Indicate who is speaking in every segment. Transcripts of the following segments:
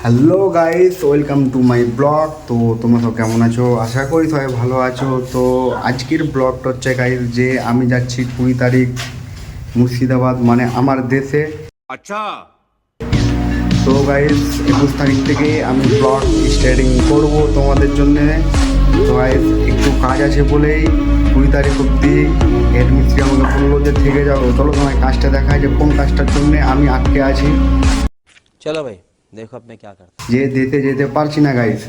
Speaker 1: Hello guys, welcome to my blog. তো তোমরা সব কেমন আছো? আশা করি সবাই ভালো আছো। তো আজকের ব্লগটা হচ্ছে গাইস যে আমি যাচ্ছি 20 তারিখ মুর্শিদাবাদ, মানে আমার দেশে।
Speaker 2: अच्छा।
Speaker 1: তো গাইস 21 তারিখ থেকে আমি ব্লগ স্টার্টিং করব তোমাদের জন্য। তো গাইস একটু কাজ আছে বলেই 20 তারিখ অবধি হেড মিস্ত্রি আমাকে বললো যে থেকে যাও। চলো তোমার কাজটা দেখায় যে কোন কাজটার জন্য আমি আটকে আছি,
Speaker 3: चलो भाई देखो अब मैं क्या करता
Speaker 1: যে যেতে যেতে পারছি না গাইস।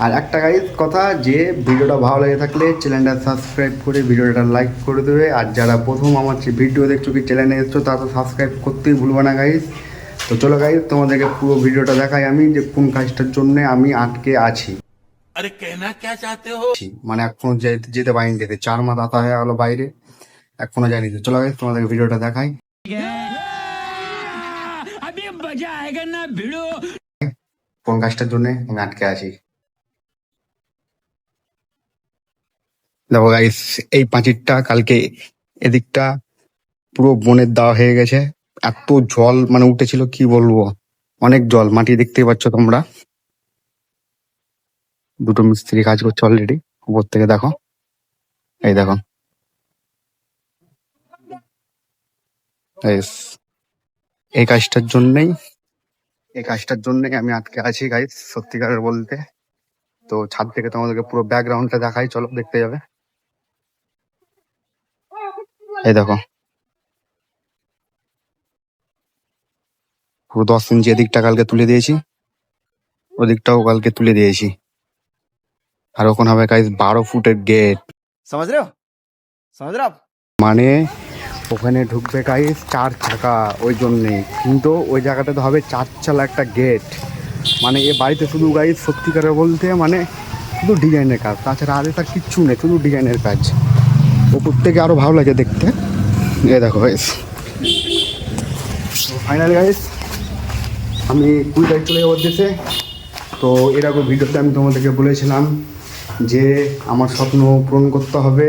Speaker 1: আর একটা গাইস কথা, যে ভিডিওটা ভালো লেগে থাকলে চ্যানেলটা সাবস্ক্রাইব করে ভিডিওটা লাইক করে দেবে। আর যারা প্রথম আমার ভিডিও দেখছো কি চ্যানেলে এসছো, তারা তো সাবস্ক্রাইব করতেই ভুলবে না গাইস। তো চলো গাইস তোমাদেরকে পুরো ভিডিওটা দেখাই আমি যে কোন কাজটার জন্য আমি আটকে আছি।
Speaker 2: अरे कहना क्या चाहते हो?
Speaker 1: মানে এখনো যেতে যেতে পারিনি, যেতে 4 মাস আতা হয়ে গেলো বাইরে, এখনো যাইনি। তো চলো গাইস তোমাদেরকে ভিডিওটা দেখাই কোন কাজটার জন্য আমি আটকে আছি। দেখো গাইস, এই পাঁচিরটা কালকে এদিকটা পুরো বনের দেওয়া হয়ে গেছে। এত জল মানে উঠেছিল কি বলবো, অনেক জল। মাটি দেখতেই পাচ্ছ তোমরা, দুটো মিস্ত্রি কাজ করছে অলরেডি উপর থেকে। দেখো, এই দেখো গাইস, এই কাজটার জন্যই আমি আটকে আছি গাইস, সত্যিকারের বলতে। তো ছাদ থেকে তোমাদেরকে পুরো ব্যাকগ্রাউন্ডটা দেখাই, চলো দেখতে যাবে। এই দেখো, পুরো 10 ইঞ্চি এদিকটা কালকে তুলে দিয়েছি, ওদিকটাও কালকে তুলে দিয়েছি। আর ওখানে হবে গাইস 12 ফুটের গেট।
Speaker 3: समझ रहे हो आप
Speaker 1: মানে ওখানে ঢুকবে গাইস 4 চাকা, ওই জন্যে। কিন্তু ওই জায়গাটাতে হবে 4 চালা একটা গেট। মানে এ বাড়িতে শুধু গাইস সত্যিকারে বলতে মানে শুধু ডিজাইনের কাজ, তাছাড়া আরে তার কিচ্ছু নেই, শুধু ডিজাইনের কাজ। ওপর থেকে আরো ভালো লাগে দেখতে। এ দেখো গাইস, ফাইনালি গাইস আমি 20 তারিখ চলে যাবো দেশে। তো এরকম ভিডিওতে আমি তোমাদেরকে বলেছিলাম যে আমার স্বপ্ন পূরণ করতে হবে।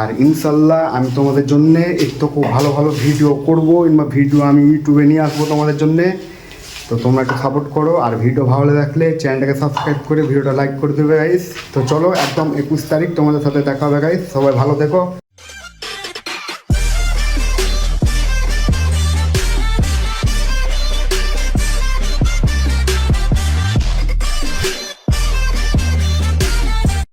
Speaker 1: আর ইনশাল্লাহ আমি তোমাদের জন্যে একটু খুব ভালো ভালো ভিডিও করবো, কিংবা ভিডিও আমি ইউটিউবে নিয়ে আসবো তোমাদের জন্যে। তো তোমরা একটু সাপোর্ট করো, আর ভিডিও ভালো লাগলে চ্যানেলটাকে সাবস্ক্রাইব করে ভিডিওটা লাইক করে দেবে গাইস। তো চলো একদম 21 তারিখ তোমাদের সাথে দেখা হবে গাইস, সবাই ভালো থেকো।